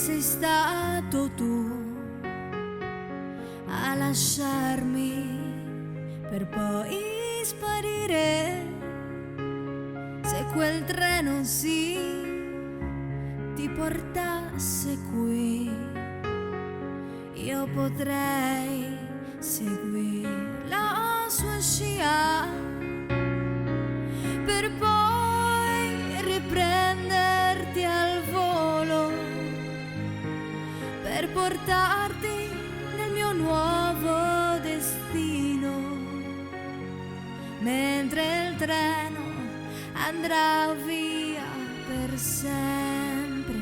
sei stato tu a lasciarmi per poi sparire. Se quel treno ti portasse qui, io potrei seguire la sua scia per poi riprenderti al volo, per portarti nel mio nuovo destino, mentre il treno andrà via per sempre.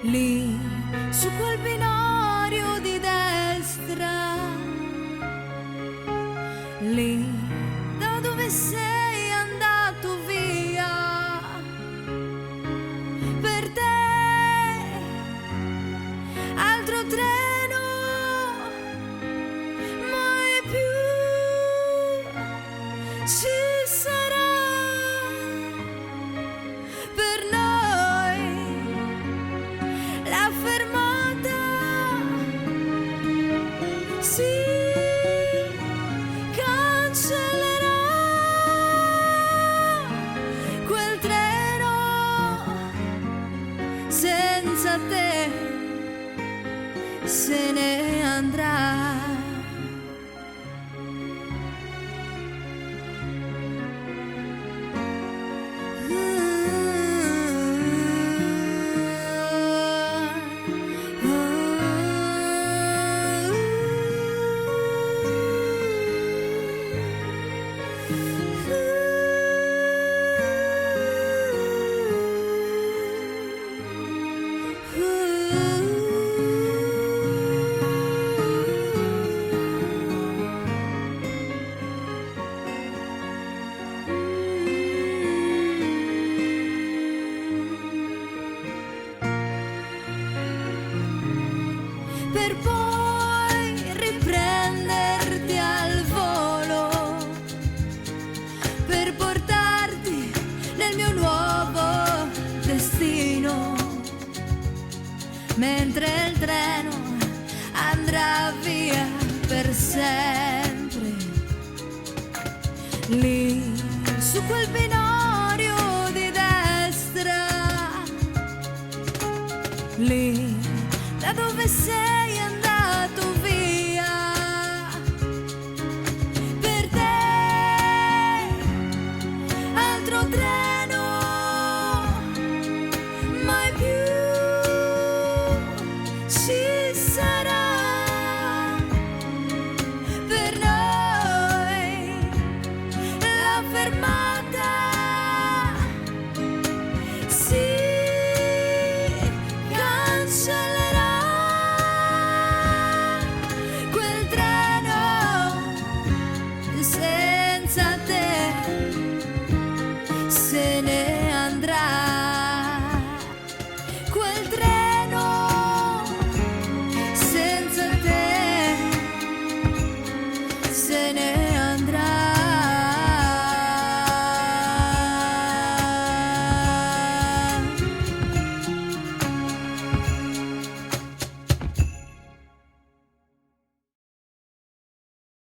Lì su quel binario di destra, lì da dove sei andato via, per te altro treno mai più ci sarà. Per noi la fermata si cancellerà, quel treno senza te se ne andrà. Per poi riprenderti al volo, per portarti nel mio nuovo destino, mentre il treno andrà via per sempre. Lì su quel binario di destra, lì da dove sei andato